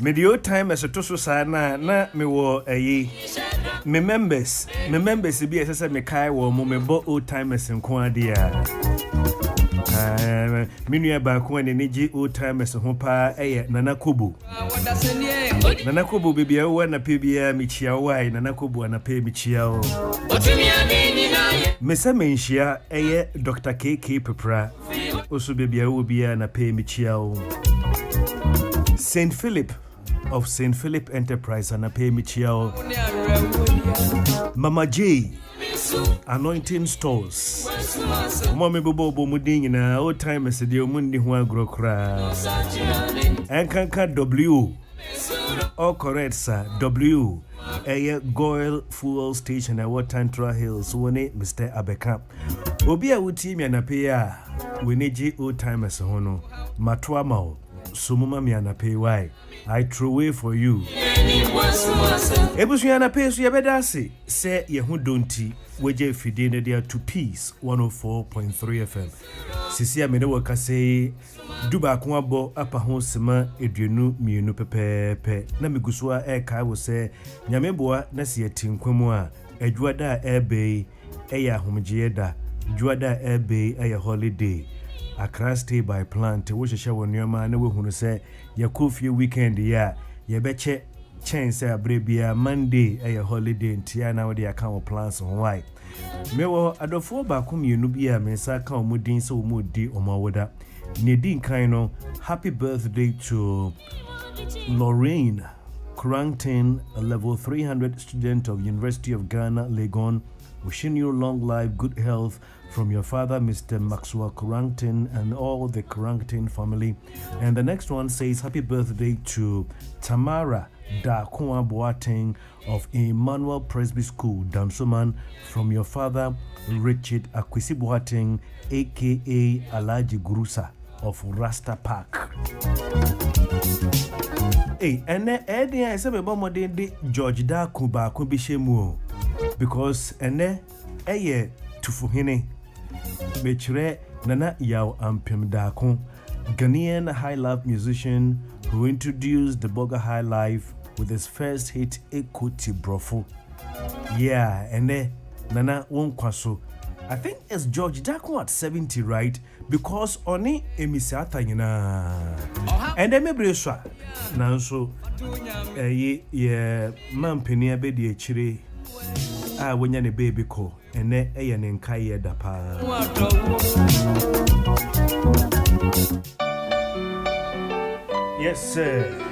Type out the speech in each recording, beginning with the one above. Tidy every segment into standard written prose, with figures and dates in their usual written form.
Medio time as a toso sana na me wo me members be as me kai wo mo me bo old timers nko ade a me nua ba ko ne ji old timers ho pa Nana Kobo bibia wo na pe bia me chia wo ai Nana Kobo na pe me chia wo me se me nhia Dr. KK Pepra oso bibia wo bia na pe me chia wo Saint Philip of Saint Philip Enterprise and a pay Michiao Mama J Anointing Stores Mommy Bobo Muding in a old time as the Mundi Hua Grokra and Kanka W. All correct, sir. W. A Goyle Fuel Station at Watantra Hills, one Mr. Abeka. Obia Utimi and a paya. We need old time as a hono. Matwa Mao. Sumuma mi anape why I throw away for you. Ebusu anape so yebedase say ye hu donti weje fidine dia to peace 104.3 FM. Sisi amene waka say duba ko abo apa ho sema eduenu mienu pepepe na migusoa kai wo say nyameboa na se yatinkwam a adwuada ebe eya homgye da dwuada ebe eya holiday Accra stay by plan to which show on your man who say your Kofi weekend ya beche chance a brebia Monday a holiday in Tiana with the account plans on why. Mewo adofo ba kum you nubia mensa ka omudin so omudi omawoda. Nedin kaino happy birthday to Lorraine Kurangton, a level 300 student of University of Ghana, Legon. Wishing you long life, good health from your father, Mr. Maxwell Kurangton, and all the Kurangton family. And the next one says, happy birthday to Tamara Dakwa Boateng of Emmanuel Presby School, Damsoman, from your father, Richard Akwisi Boateng, a.k.a. Alaji Gurusa of Rasta Park. Hey, and then I said, George Dakuba could be shemu. Because ene tufuhine mechre nana yaw ampem dako Ghanaian high life musician who introduced the Boga High Life with his first hit Ekoti Brofo. Yeah, ene nana wonkwaso. I think it's George Dako at 70, right? Because oni emisata nyina. And then mebreswa na so ye mampeni abedi echire when you're a baby call, and then a yan in Kaya Dapa. Yes, sir.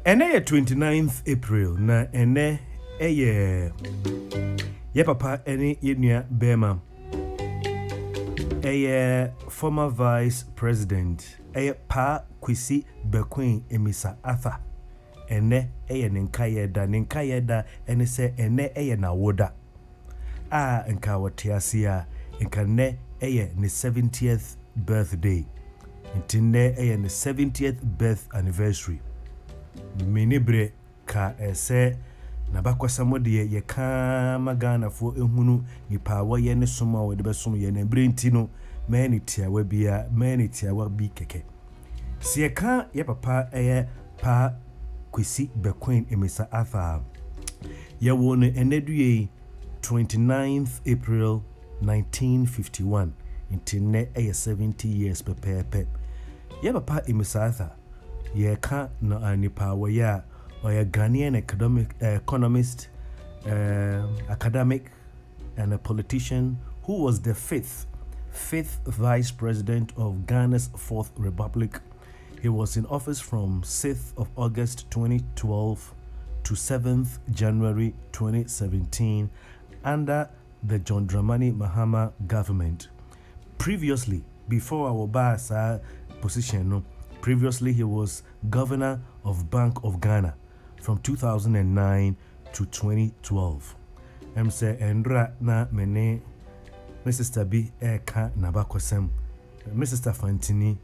Ene 29th April na ene ye papa ene yenua bema former vice president pa Kwesi Bekwin Emisa Arthur ene nenkaye da ene se ene na woda nka wotiasia nka ne ne 70th birthday ntine ne 70th birth anniversary Minibre ka ese na bakwasa mode ye ka magana fo ehunu nipa wa ye ne soma wo de besom ye na brenti no mani tiawa bia mani tiawa bi keke sie ka ye papa pa Kwesi Bekwin Emisa Arthur ye wo ne enedue 29th April 1951 intine 70 years pepepe ye papa Emisa Arthur ye ka no anipa wa ya or Ghanaian economist, academic, and a politician who was the fifth 5th Vice President of Ghana's 4th Republic. He was in office from 6th of August 2012 to 7th January 2017 under the John Dramani Mahama government. Previously, before our Basa position, previously he was Governor of Bank of Ghana from 2009 to 2012. Say Endra na mene Mrs. Tabi eka nabakosem. Mrs. Fantini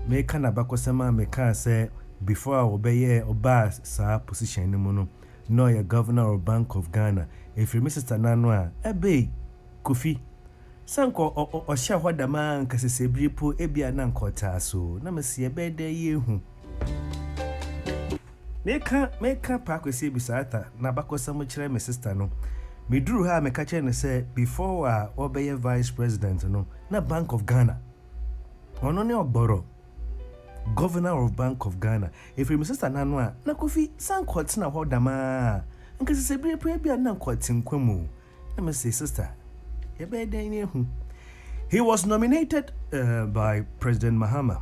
meka nabakosema meka say before obeye oba sa position ni mono no ya Governor of Bank of Ghana. If you Mrs. Nanwa ebe Kofi sanko o sha hwada man kasesebri po ebia na nkota so na mesi ebe de yehu meka pa kwesi bisata na bakosem kire me sister no me drew her me catch and say before obey vice president no na Bank of Ghana ono ne ogboro Governor of Bank of Ghana. If you sister Nanwa na Kofi sankot na hwada ma nkasesebri po ebia na nkota nkwamu na me say sister he was nominated by President Mahama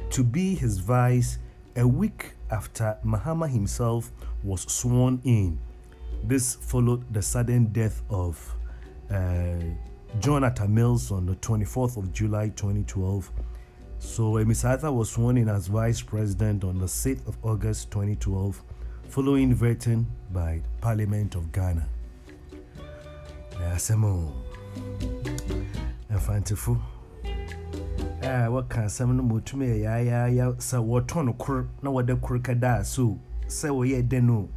to be his vice a week after Mahama himself was sworn in. This followed the sudden death of Jonathan Mills on the 24th of July 2012. So Emisatha was sworn in as vice president on the 6th of August 2012, following vetting by Parliament of Ghana. Fantifu. What can some to me? Ya, so what ton of no what the crocodile so say we deno.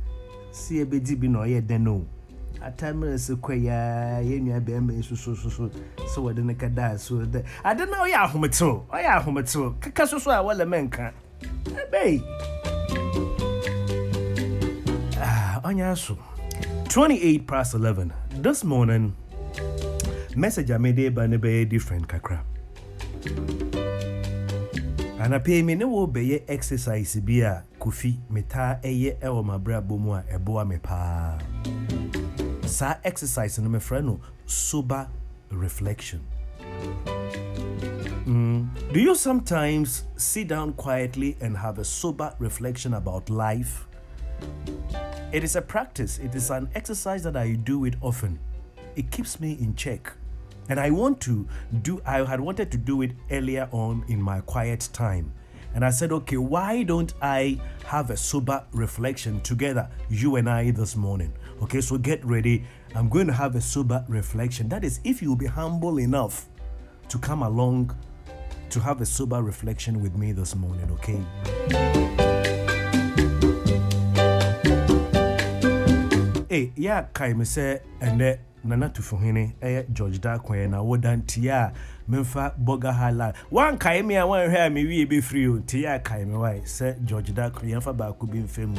See a bit no ye deno. A time is a quaya, ye be so what the necada so that I don't know ya home too. I am home too. Cacasso, well a man can. Bay. On your 28 past 11 this morning. Message I made by nebe different kakra. And I pay me no be exercise bia Kofi meta eye ewo mabra bomu a eboa me pa. Sa exercise no me friend sober reflection. Do you sometimes sit down quietly and have a sober reflection about life? It is a practice. It is an exercise that I do it often. It keeps me in check. And I had wanted to do it earlier on in my quiet time. And I said, okay, why don't I have a sober reflection together, you and I this morning? Okay, so get ready. I'm going to have a sober reflection. That is, if you'll be humble enough to come along to have a sober reflection with me this morning, okay? Hey, yeah, Kaime say, and Nana Tufuhine, George Darkwe, na wodan tia, Memfa Boga Hala. One Kaime, I want to hear me, we be free. Tia Kaime, why, say George Darkwe, Yanfa Baku bin film.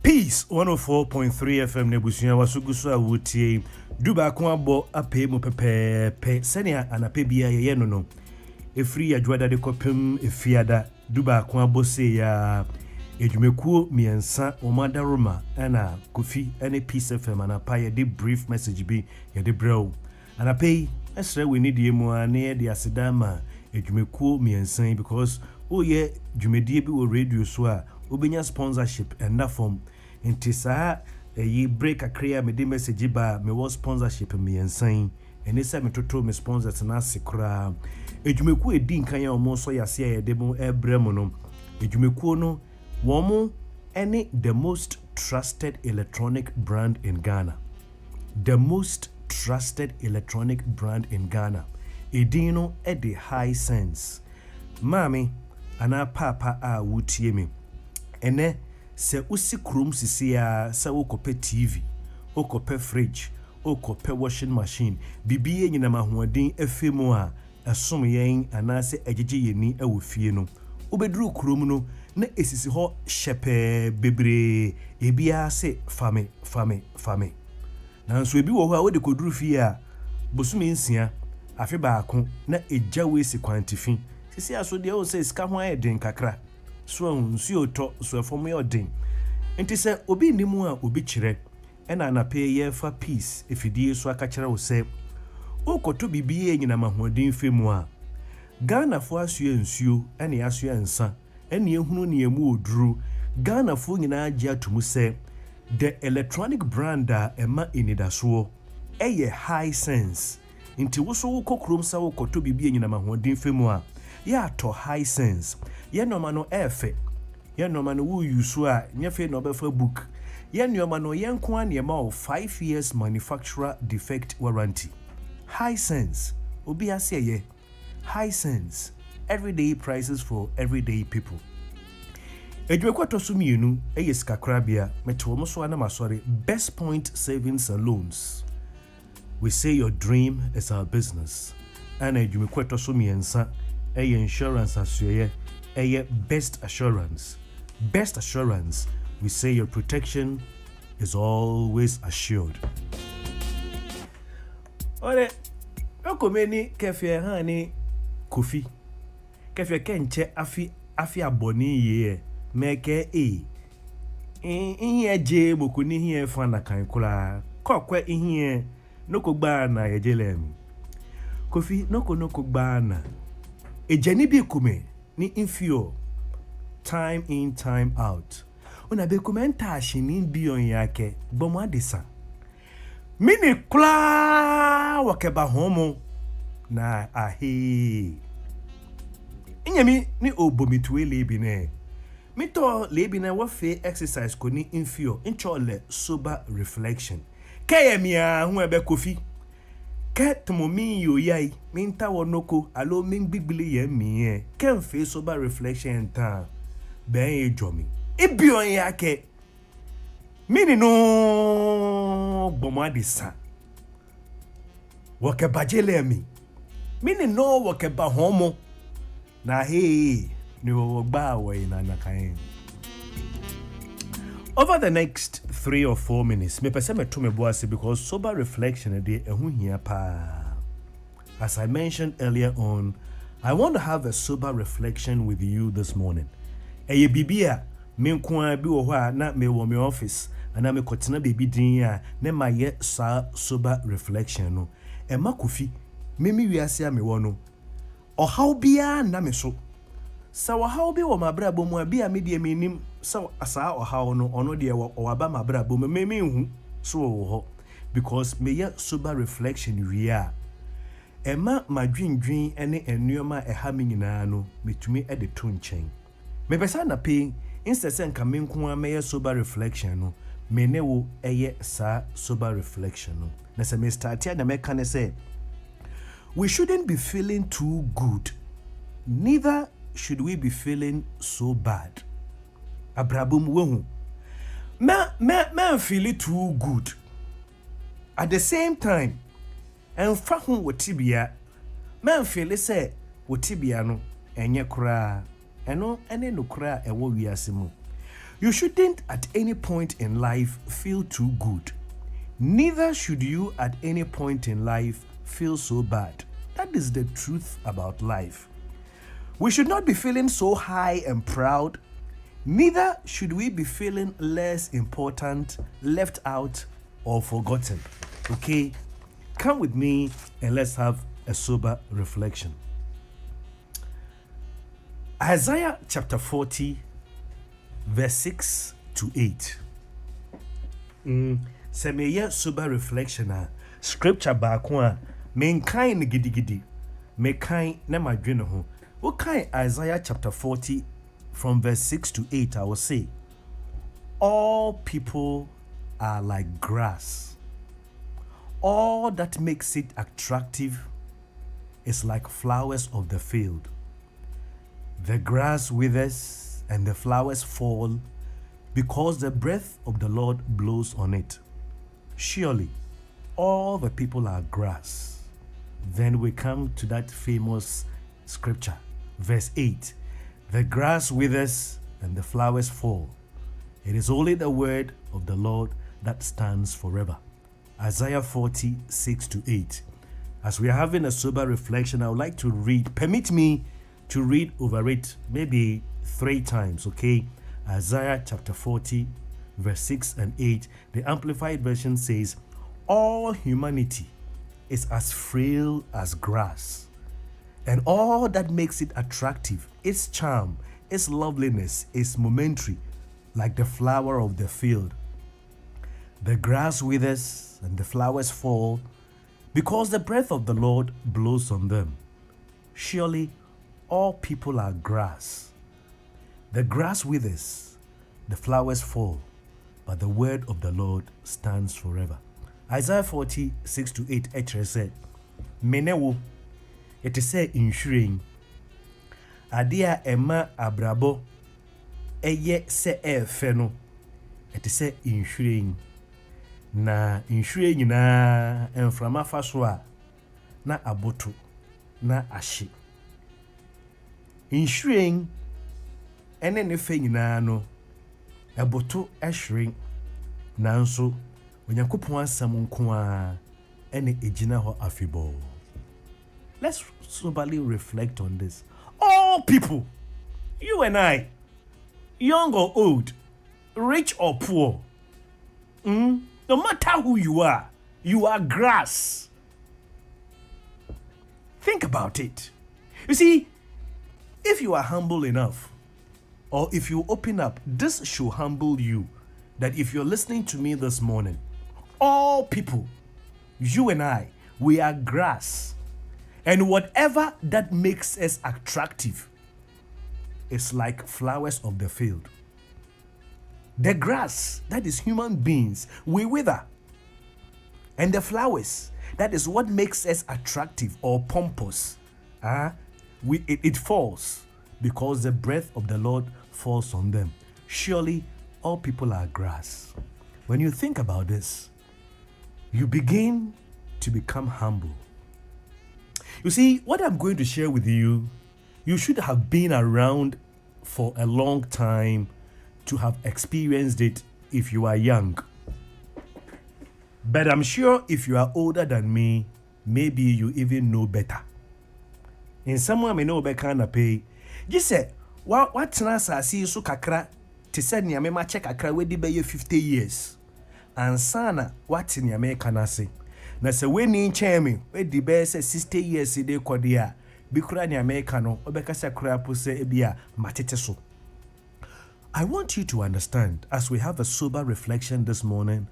Peace 104.3 FM Nebusia wasugusu awutie duba ko abo ape mu pepepe senia anape bia ye no efri adwada de kopem efiada duba ko abo se ya edwumekuo miensa omada roma ana Kofi ene Peace FM anapa ye de brief message bi ye de brew anape esre we need ye mu ane de asedama edwumekuo miensa because ye dwumedie bi wo radio so a obenya sponsorship and that form intisa ye break a career me de message ba me was sponsorship me ensan eni se me toto me sponsors na sekura edwumeku edi nkan ya omo so yase ya de mo ebrem no edwumeku no womo any the most trusted electronic brand in Ghana, the most trusted electronic brand in Ghana. Edin no the high sense. Mami ana papa a wutie me. Ene se usi krum sisi ya se wokope TV, wokope fridge, wokope washing machine, bibiye nyina mahoɔden afi mu a ɛsom yɛn anaasɛ agyeje yɛni ɛwɔ fie no. Wobɛduru krum no na esisi hɔ hyɛpɛ bebre ebia se fame. Nanso ebi wɔ hɔ a wode koduru fie a bosumi nsia afi baako na egya wesi kwantifi. Sisi aso de o se sika ho ayɛden kakra. So nsuo tɔ so fam yɛ ɔden. Enti sɛ obi nimu a obi kyerɛ ɛna na pe yɛ fa peace efidie so aka kyerɛ wo sɛ okoto bibie nyina mahoɔden fe mu a Ghana fo asua nsuo ɛne asua nsa ɛne ehunu ne emu oduru Ghana fo nyina agye atomu sɛ the electronic brand a ɛma enidasoɔ ɛyɛ high sense. Nti wo so wokokrom sa wokoto bibie nyina mahoɔden fe mu a yɛ atɔ high sense. Yɛ noma no ɛfɛ. Yɛ noma no wo yusu a nyefe no befa book. Yɛ noma no yɛ nko an yɛma o 5 years manufacturer defect warranty. High sense. Obi ase ye. High sense. Everyday prices for everyday people. Edwekwato so mienu ɛyɛ skakrabia meto mo so ana masori Best Point Savings and Loans. We say your dream is our business. Ana edwekwato so miensa ɛyɛ insurance asuye ɛyɛ Best Assurance. Best Assurance, we say your protection is always assured. Ore okomeni Kofi hani Kofi. Kofi kenche afi aboni ye meke ihe je bokuni hie fa na kan kula kokwe ihe noko gba na yejelem. Kofi noko gba na ejani bi kume ni infio time in time out. Una be kumenta shini bion yake bomo adisa. Mini kula wakeba homo na ahe. Inyami ni obomitwe lebine. Mito lebine wafe exercise ko ni infio inchole sober reflection. Kayemia huebe Kofi. Ket momi yo yai minta wonoko alo min bigbili ye mi ken fe sober reflection ta ben e jomi ibion yake mini no bomo adisa woke bajele mi mini no woke ba homo na he ni wo gba we na nakan. Over the next 3 or 4 minutes, me pese me to me boase because sober reflection de ehu hia pa. As I mentioned earlier on, I want to have a sober reflection with you this morning. Eye bibia me nko bi wo ho a na me wo me office ana me kotena bibi din a na ma ye sa sober reflection no. E ma Kofi me wiase a me wo no. Ohaw bia na me so. Sa ohaw bi wo mabra bomu a bia me de me nim so asa ohaw no ono de waba mabra bomu me hu so ho because me ye sober reflection wi a ema madwindwin ene enuoma eha me nyina no metumi e de to nchen. Me pesa na pe instead sen ka me nko a me ye sober reflection no me ne wo eye sa sober reflection no. Na se me start ya na me kan say we shouldn't be feeling too good, neither should we be feeling so bad. Abrabum wehu me feel too good at the same time and fa hu wotibia me feel say wotibia no enye kura eno ene no kura ewo wiase mu. You shouldn't at any point in life feel too good, neither should you at any point in life feel so bad. That is the truth about life. We should not be feeling so high and proud, neither should we be feeling less important, left out, or forgotten. Okay? Come with me and let's have a sober reflection. Isaiah chapter 40, verse 6 to 8. Semeye sober reflection. Scripture back one. Men kind gidi. Me kind na madwene ho. Okay, Isaiah chapter 40 from verse 6 to 8, I will say, all people are like grass. All that makes it attractive is like flowers of the field. The grass withers and the flowers fall because the breath of the Lord blows on it. Surely, all the people are grass. Then we come to that famous scripture, verse 8. The grass withers and the flowers fall. It is only the word of the Lord that stands forever. Isaiah 40:6-8. As we are having a sober reflection, I would like to read, permit me to read over it maybe 3 times, okay? Isaiah chapter 40, verse 6 and 8. The Amplified Version says, all humanity is as frail as grass, and all that makes it attractive, its charm, its loveliness, is momentary, like the flower of the field. The grass withers and the flowers fall, because the breath of the Lord blows on them. Surely all people are grass. The grass withers, the flowers fall, but the word of the Lord stands forever. Isaiah 40:6-8 actually said, Menewo, it is said in Shring, Adia Emma Abrabo, Eye se feno, it is said in Shring, na in Shring na enframa faswa, na abotu, na ashi. In Shring, and anything na no, abotu ashring, nanso. Let's soberly reflect on this. All people, you and I, young or old, rich or poor, no matter who you are grass. Think about it. You see, if you are humble enough, or if you open up, this should humble you, that if you're listening to me this morning, all people, you and I, we are grass. And whatever that makes us attractive is like flowers of the field. The grass, that is human beings, we wither. And the flowers, that is what makes us attractive or pompous. It falls because the breath of the Lord falls on them. Surely all people are grass. When you think about this, you begin to become humble. You see, what I'm going to share with you, you should have been around for a long time to have experienced it if you are young. But I'm sure if you are older than me, maybe you even know better. In someone may know better kind of pay. You say, what's nasa see so kakra to send me a check kakra we did be 50 years. And sana what's in your make can say? Na se we ni nchemi we di be say 60 years de kodia bi kura ni America no obeka se kura po se ebia matete so. I want you to understand, as we have a sober reflection this morning,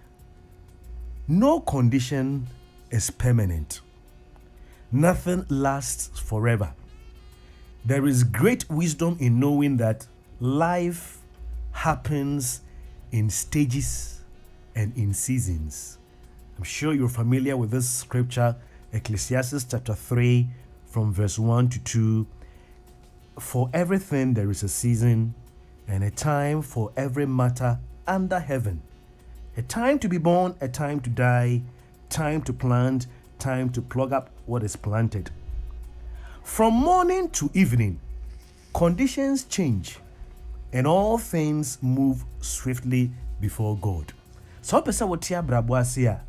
no condition is permanent. Nothing lasts forever. There is great wisdom in knowing that life happens in stages and in seasons. I'm sure you're familiar with this scripture, Ecclesiastes chapter 3 from verse 1-2. For everything there is a season and a time for every matter under heaven. A time to be born, a time to die, time to plant, time to plug up what is planted. From morning to evening, conditions change and all things move swiftly before God. So pesa wotia brabo ase a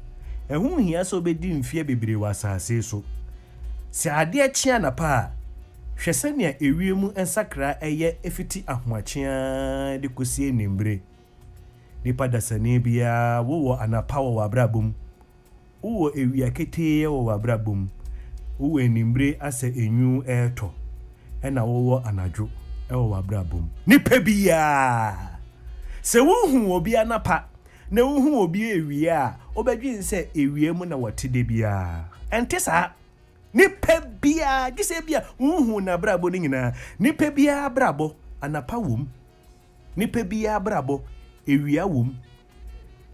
ehun hia so bedi mfie bebre wasase so se ade achia na pa hwese ne ewiemu ensakra eye efiti ahoachia de kosie nimbre nipa dasane bia wo anapa wo abrabum wo ewia kete wo abrabum wo nimbre ase enyu eto ena wo anadwo wo abrabum nipa bia se wo hu obi anapa na uhu obi ewie a obadwin se ewie mu na wotede bia ente sa nipa bia gise bia uhu na brabo ni nyina nipa bia brabo anapa wom nipa bia brabo ewia wom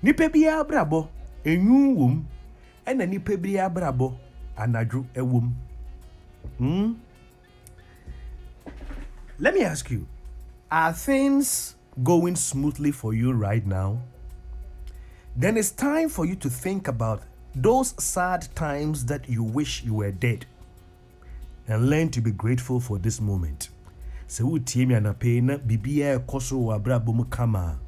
nipa bia brabo enyu wom ena nipa bia brabo anadwo ewom Let me ask you, are things going smoothly for you right now? Then it's time for you to think about those sad times that you wish you were dead and learn to be grateful for this moment. Se wutie mi anape na bibia ekoso wa brabo mu kama.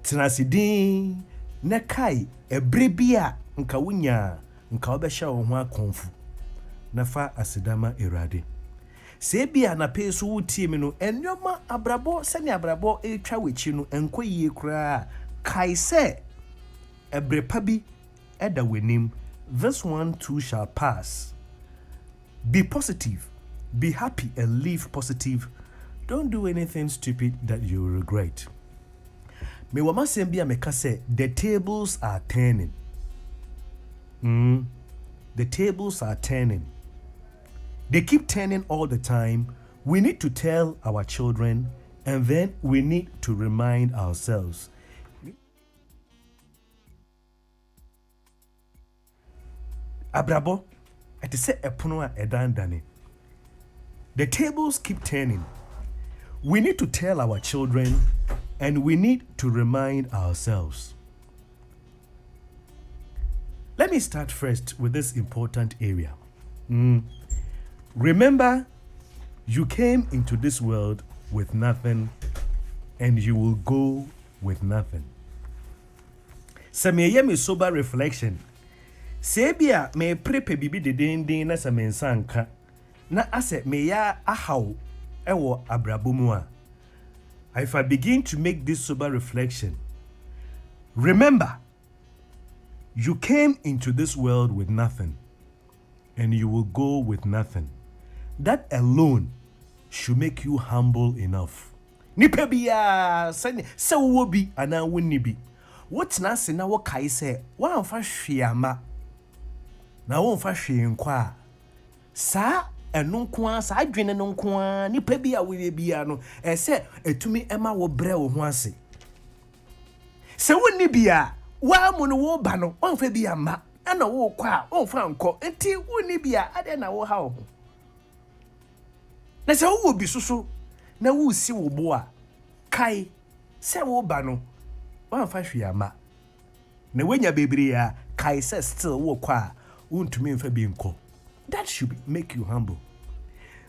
Tenasidin na kai ebre bia nka wunya nka obehya wo ho akonfu. Na fa asidama erade. Se bia anape so wutie mi no enwoma abrabo se ne abrabo etwa wechi no enko yie kura kai se ebre pa bi eda wenim. This one too shall pass. Be positive, be happy, and live positive. Don't do anything stupid that you will regret. Me wama sembia meka say the tables are turning. The tables are turning. They keep turning all the time. We need to tell our children, and then we need to remind ourselves. Abrabo, it is a epono edandane. The tables keep turning. We need to tell our children, and we need to remind ourselves. Let me start first with this important area. Remember, you came into this world with nothing, and you will go with nothing. Sameye me sober reflection. Sebia me prepe bibi de den na samensanka na ase me ya ahaw ewo abrabomu a. If I begin to make this sober reflection, remember, you came into this world with nothing, and you will go with nothing. That alone should make you humble enough. Nipa biya se wo bi ana wonni bi. What na se na wo kai se wa amfa hweama na wo mfa hwe nkwa sa eno nko sa adwene no nko nipa bi a we bia no se etumi ema wo bre wo ho ase se wonni bia wa mu no wo ba no onfa bia ma ana wo kwa onfa nko enti wonni bia ade na wo ha wo na se wo bi susu na wo si wo bo a kai se wo ba no onfa hwe ama na wenya bebre a kai se still wo kwa that should make you humble.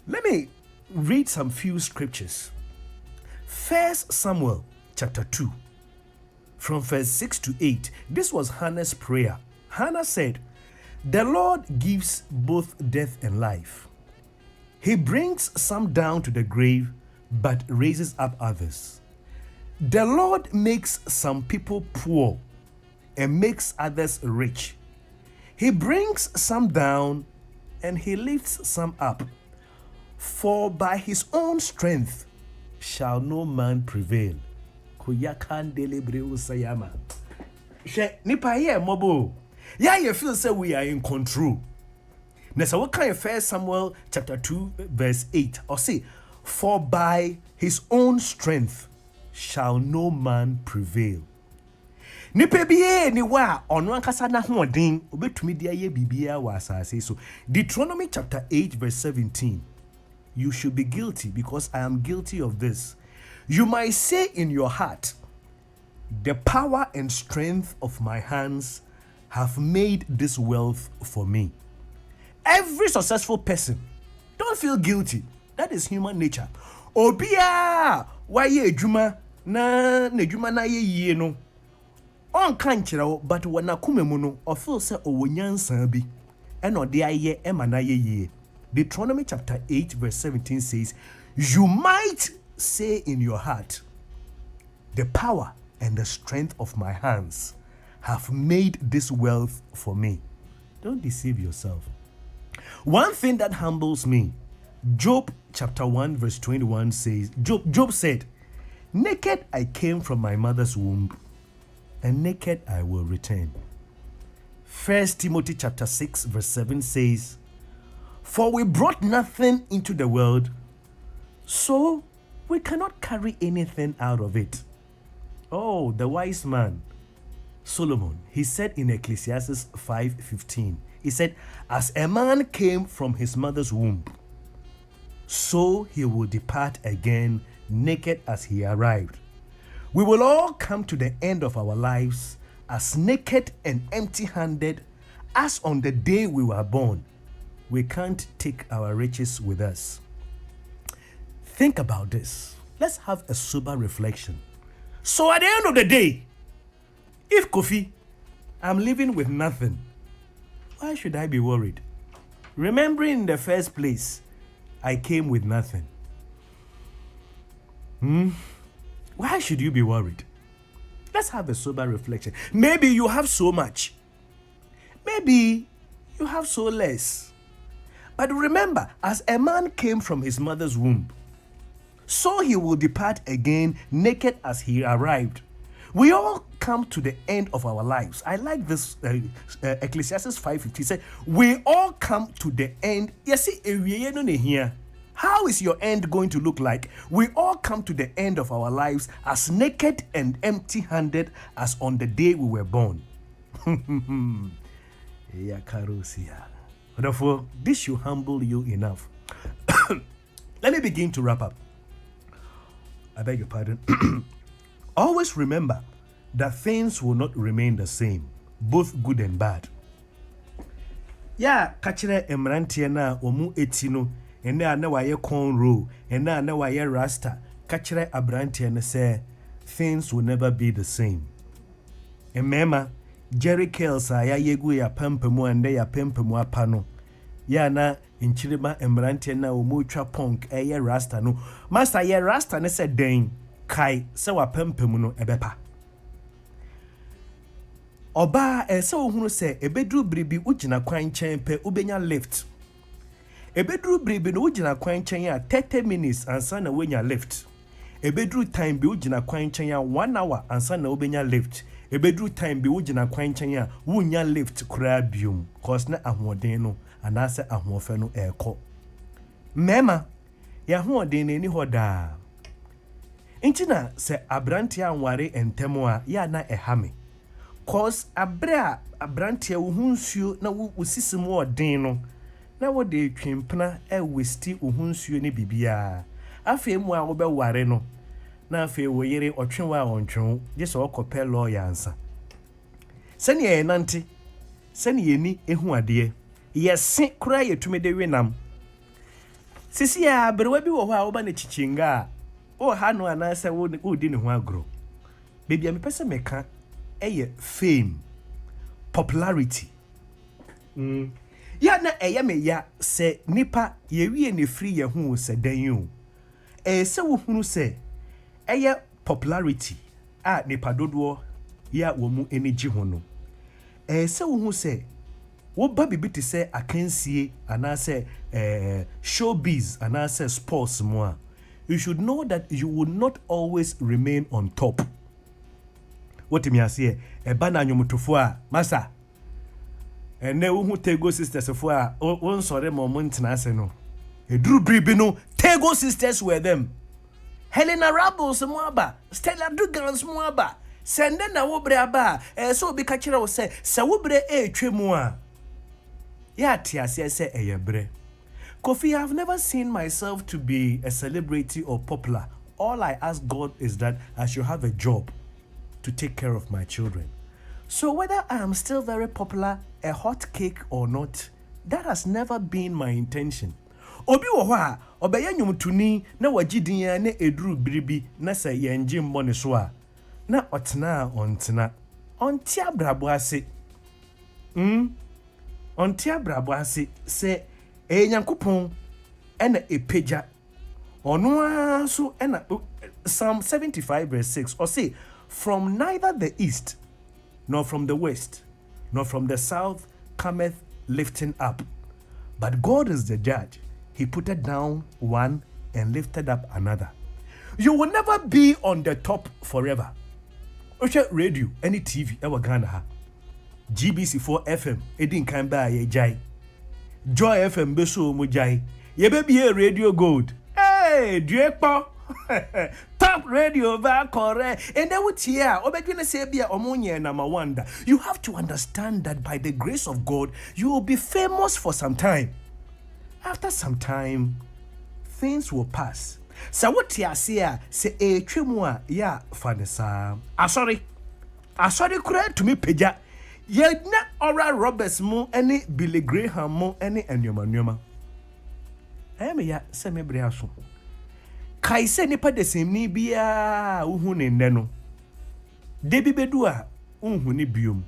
Let me read some few scriptures. 1 Samuel chapter 2 from verse 6 to 8. This was Hannah's prayer. Hannah said, "The Lord gives both death and life. He brings some down to the grave, but raises up others. The Lord makes some people poor and makes others rich. He brings some down and he lifts some up. For by his own strength shall no man prevail." Kuyakan delibreu sayama. She nipa ye mobo. Ya you feel say we are in control. Nessa what kind of 1 Samuel chapter 2 verse 8 or say, "For by his own strength shall no man prevail." Nipa biye ni wa ono ankasa na hoden obetumi dia ye bibia wa asase so. Deuteronomy chapter 8 verse 17. You should be guilty because I am guilty of this. You might say in your heart, "The power and strength of my hands have made this wealth for me." Every successful person, don't feel guilty. That is human nature. Obia wa ye adwuma na adwuma na ye yie no. On kan kire but wana kumemu no o feel say owonyansan bi e no de aye e mana ye. Deuteronomy chapter 8 verse 17 says, "You might say in your heart, the power and the strength of my hands have made this wealth for me." Don't deceive yourself. One thing that humbles me, Job chapter 1 verse 21 says, Job said, "Naked I came from my mother's womb, and naked I will return." 1 Timothy chapter 6 verse 7 says, "For we brought nothing into the world, so we cannot carry anything out of it." Oh, the wise man, Solomon, he said in Ecclesiastes 5:15, He said, as a man came from his mother's womb, so he will depart again naked as he arrived. We will all come to the end of our lives as naked and empty-handed as on the day we were born. We can't take our riches with us. Think about this. Let's have a sober reflection. So at the end of the day, if Kofi, I'm living with nothing, why should I be worried? Remembering in the first place, I came with nothing. Why should you be worried? Let's have a sober reflection. Maybe you have so much. Maybe you have so less. But remember, as a man came from his mother's womb, so he will depart again naked as he arrived. We all come to the end of our lives. I like this Ecclesiastes 5:50 said, we all come to the end. Here. How is your end going to look like? We all come to the end of our lives as naked and empty-handed as on the day we were born. Therefore, this should humble you enough. Let me begin to wrap up. I beg your pardon. Always remember that things will not remain the same, both good and bad. Ya kachire emrantie na omu etino ene na waye cornrow ene na waye rasta kachire abrantie ne say things will never be the same. Emema Jerry Kells ya yegu ya pampamu ande ya pampamu apano ya na inchirima emrantie na omu twa punk eye rasta no master ye rasta ne say den kai se wa pampamu no ebepa oba se ohunu se ebedru bribi ugina kwan chen pe ubenya lift ebedru bribi no ugina kwan chen ya 30 minutes ansa na wenya lift ebedru time bi ugina kwan chen ya 1 hour ansa na ubenya lift ebedru time bi ugina kwan chen ya wunya lift kura biom cause na ahoden no anase ahofe no eko mema ya hoden ni hoda intina se abrantia anware entemo a ya na ehame cause abra abrantia uhunsuo na usisimu odin no na wo de twempna westi uhunsuo ne bibia afi mu a wo be ware no na afi wo yere otwenwa ontwen je so okopɛ lawyer ansa sani ye nante sani ye ni ehu ade yesi kura yetumi de wenam sisi ya brewa bi wo ho a wo ba na chichinga o ha no anasa wo di ne ho agro bebia me pese meka fame, popularity. Ya na me ya se nipa ye wie ne free ye hu se dan yu. Se wo hunu se popularity a nipa dodo ya wo mu energy ho no. Se wo hu se wo ba bibi te se akansie ana se showbiz ana se sports mo a, you should know that you will not always remain on top. What me say e ba na nwomtofo a masa ene wo hu Tego sisters fo a won sore mo ntena ase no eduru bribi no Tego sisters were them. Helena Rabbles mo aba, Stella Dugans mo aba, sende na wo bre aba so obi ka kire wo se wo bre twemu a ya ti ase se bre. Kofi, I've never seen myself to be a celebrity or popular. All I ask God is that I should have a job to take care of my children. So whether I am still very popular, a hot cake or not, that has never been my intention. Obi wo ho a obeye nwumtuni na wagidin ya na eduru biribi na sa yenje mbone so a na otena ontena onti abrabo ase onti abrabo ase se enyankopon ena epeja ono aso ena Psalm 75 verse 6 or say, from neither the east, nor from the west, nor from the south cometh lifting up. But God is the judge. He putteth down one and lifted up another. You will never be on the top forever. Oche radio, any TV, ever Ghana. GBC4 FM, Edin Kamba ye jai. Joy FM beso mo jai. Ye baby radio gold. Hey, Diekpo. Top Top radio correct. And then with here, obedient say be omonye number 1. You have to understand that by the grace of God, you will be famous for some time. After some time, things will pass. So what you say a twemwa ya fanesa. Sorry kura to me peja. Ye na Oral Roberts mo any Billy Graham mo any enyoma. Me ya se me bre aso. Kai se nipa de semni bia uhu ne nne no. Debi bedu a uhu ni biom.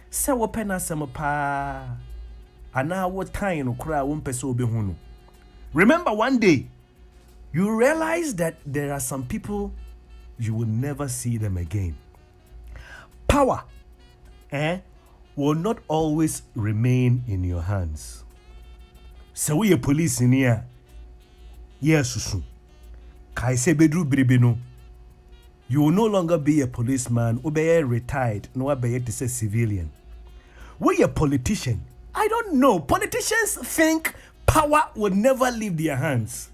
Se wo pena sem pa ana wo tan no kura wo mpese obi hu no. Remember one day you realize that there are some people you will never see them again. Power will not always remain in your hands. So we a police in here. Yes, susu. Kai se bedru bribino. You will no longer be a policeman, obey retired, no obey to say civilian. We a politician. I don't know. Politicians think power will never leave their hands.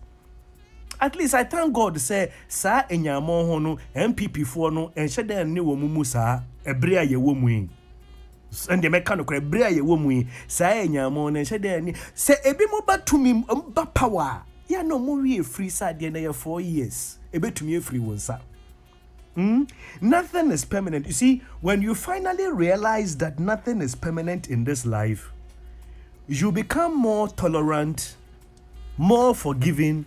At least I thank God to say, sa enyamo hono MPP for no and shada ni wo mumu sa ebrea ye wo mu. And the mechanic ebrea ye wo mu sa enyamo na shada ni se ebi mo batumi ba power. Ya no mo we free sa de na 4 years. Ebetumi free won sa. Nothing is permanent. You see, when you finally realize that nothing is permanent in this life, you become more tolerant, more forgiving,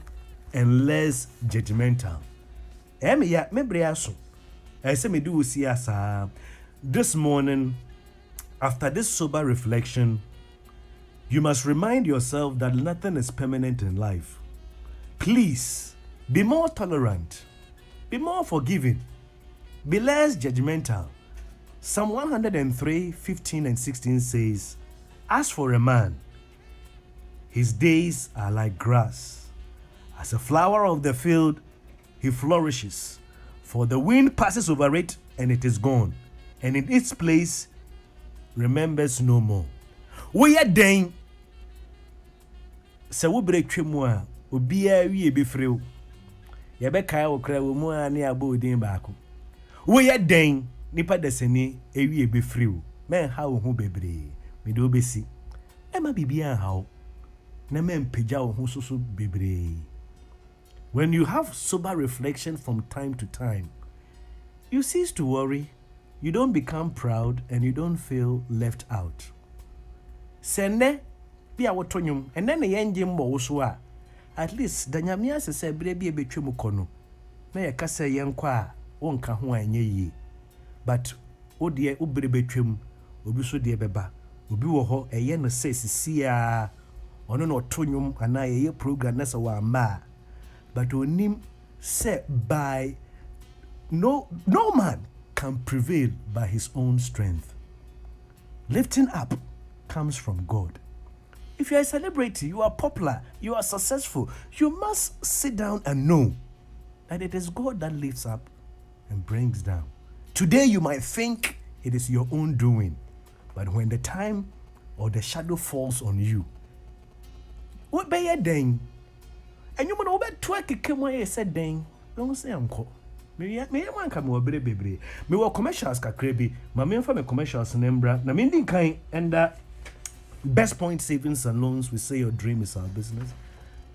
and less judgmental. This morning, after this sober reflection, you must remind yourself that nothing is permanent in life. Please, be more tolerant, be more forgiving, be less judgmental. Psalm 103, 15 and 16 says, as for a man, his days are like grass. As a flower of the field, he flourishes. For the wind passes over it, and it is gone. And in its place, remembers no more. We are dying. So we break trimwa. Ubia we be free. Yabeka will cry with more near about the back. We are dying. Nipa deseni, a we be free. Men how who be brave. Me do be see. Emma be how. Namen pejao who so be brave. When you have sober reflection from time to time, you cease to worry, you don't become proud, and you don't feel left out. Sende be a watonyum, and then the engine boswa. At least the nyamia se brebi a betwemu kono. Na ya kasa yankwa wonka ho anye yi. But odie obre betwem, obi so de beba. Obi wo ho eye no se sisia ono no tonyum ana ye program na se wa ma. But onim say by no man can prevail by his own strength. Lifting up comes from God. If you are a celebrity, you are popular, you are successful, you must sit down and know that it is God that lifts up and brings down. Today you might think it is your own doing, but when the time or the shadow falls on you, what be your ding? And you know about twerk come away said ding. Don't say uncle. Me one come over baby. Me wa commercials kakrebi. Ma me for me commercials nembra. Na me ndin kind and Best Point Savings and Loans, we say your dream is our business.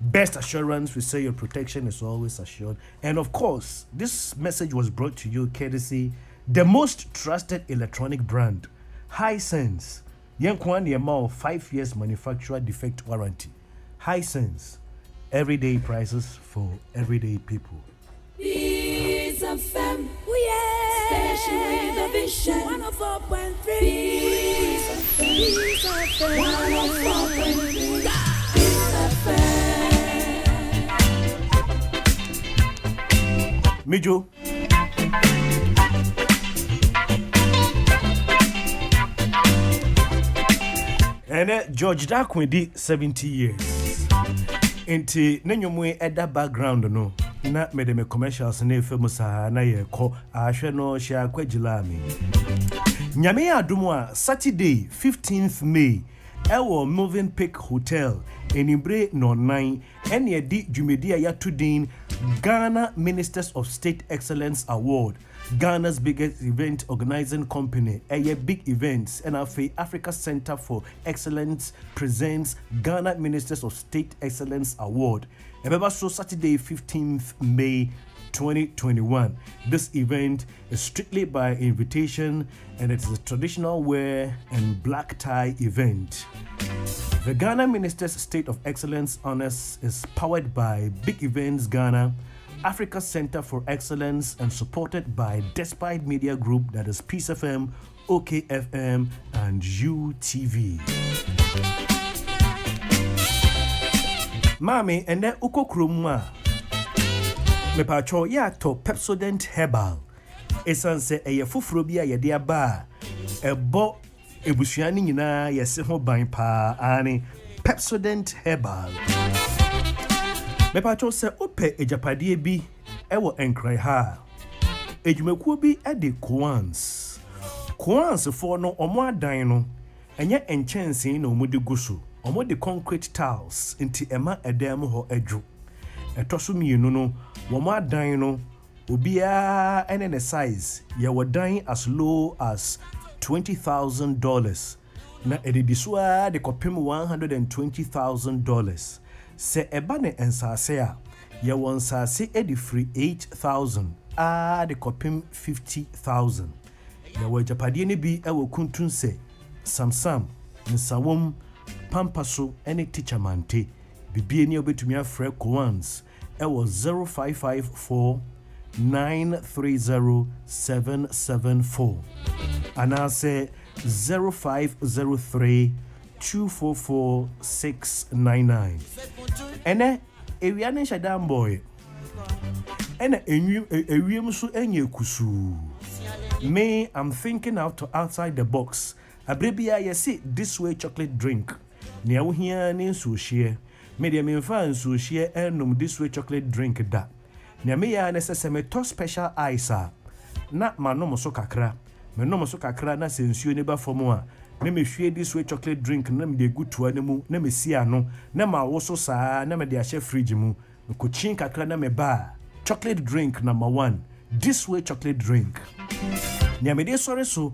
Best Assurance, we say your protection is always assured. And of course, this message was brought to you courtesy the most trusted electronic brand, Hisense. Yenkwan Yemao 5 years manufacturer defect warranty. Hisense. Everyday prices for everyday people. It's a fam, station with a vision. 104.3. It's a fam. 104.3. It's a fam. Mijo. And George Darkwin did 70 years. Inti nenyomwe eda background no na mede me commercials na famous na ye ko ahwe no sha kwagila mi nyame adumu a Saturday 15th May Ewo Moving Pick Hotel Enibre no 9 ene di dwumedia ya tudin Ghana Ministers of State Excellence Award. Ghana's biggest event organizing company, big events, and Africa Center for Excellence presents Ghana Ministers of State Excellence Award. Remember, so Saturday, 15th May 2021. This event is strictly by invitation, and it's a traditional wear and black tie event. The Ghana Ministers State of Excellence Honors is powered by Big Events Ghana, Africa Center for Excellence, and supported by Despite Media Group, that is Peace FM, OKFM, and UTV. Mami, and then uko krumwa. Me pacho ya to Pepsodent Herbal. Esanse eye fufurobia ye dia ba. Ebo ebusuani nyina yese ho ban pa ani Pepsodent Herbal. Me pacho se ope ejapadie bi ewo enkrai ha. Ejumekuo bi ede Koans. Koans for no omo adan no enye enchense na omo de guso. Omo de concrete tiles inti ema edam ho edwo. Etoso mienu no womo adan no obia ene ne size ye wodan as low as $20,000 na edidisua de kopem $120,000. Se eba ne ensase a ye won sase edi free 8,000 de kopem 50,000. Ye wo japade ne bi ewo kuntun se samsam nsawom pampaso ene teacher mante bibie ne obetumi afre Koans ewo 0554 930-774 anase 0503 244-699. Ene ewiane shadam boy. Ene ewiem so enye kusu. Me, I'm thinking outside the box. Abrebia yesi this way chocolate drink. Nia wo hia ne nso hie. Me de me fa nso hie enum this way chocolate drink da. Nia me ya ne sese me to special ice na manom so kakra. Me nom so kakra na sensuo ne ba fomu a. Na me hwie this way chocolate drink na me de gutua ne mu na me si ano na ma wo so saa na me de ahye fridge mu. Me ko chin kakra na me ba. Chocolate drink number 1. This way chocolate drink. Nia me de sore so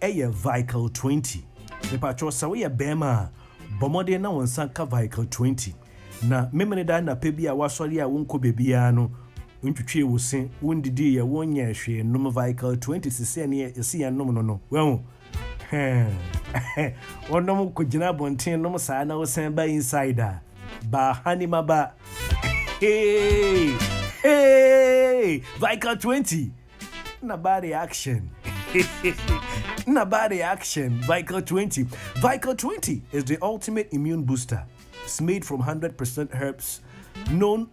vehicle 20. Me pacho sa we bema bomode na wonsan ka vehicle 20. Na memene da na pe bia wasori a wonko bebia no ntwetwe wo sen wondidi ye wonya hwe nom vehicle 20 sese ne esi ya nom no wehu onom ko gina bonten nom saa na wo sen ba insider ba hanima ba hey vehicle 20 na body action. Nabari action. Vehicle 20. Vehicle 20 is the ultimate immune booster. It's made from 100% herbs, known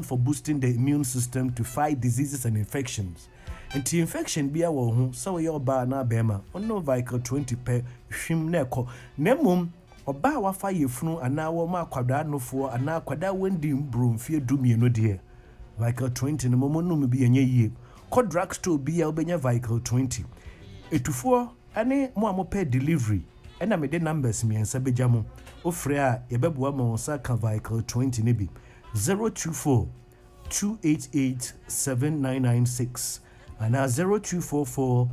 for boosting the immune system to fight diseases and infections. Anti-infection be a wo so your ba na bema. No vehicle 20 pe hwim na ekọ. Nemum oba wa fa yefunu ana wo ma kwada nofo ana kwada wendi mbromfie dumienu de. Vehicle 20 no momonum bi enye yie. Ko drugstore bi a obenya vehicle 20. Etufo ane mo amope delivery. Ena me de numbers mi ensa beja mo. Ofre a yebeboa mo sa ka vehicle 20 ne bi. 024 288 7996 ana 0244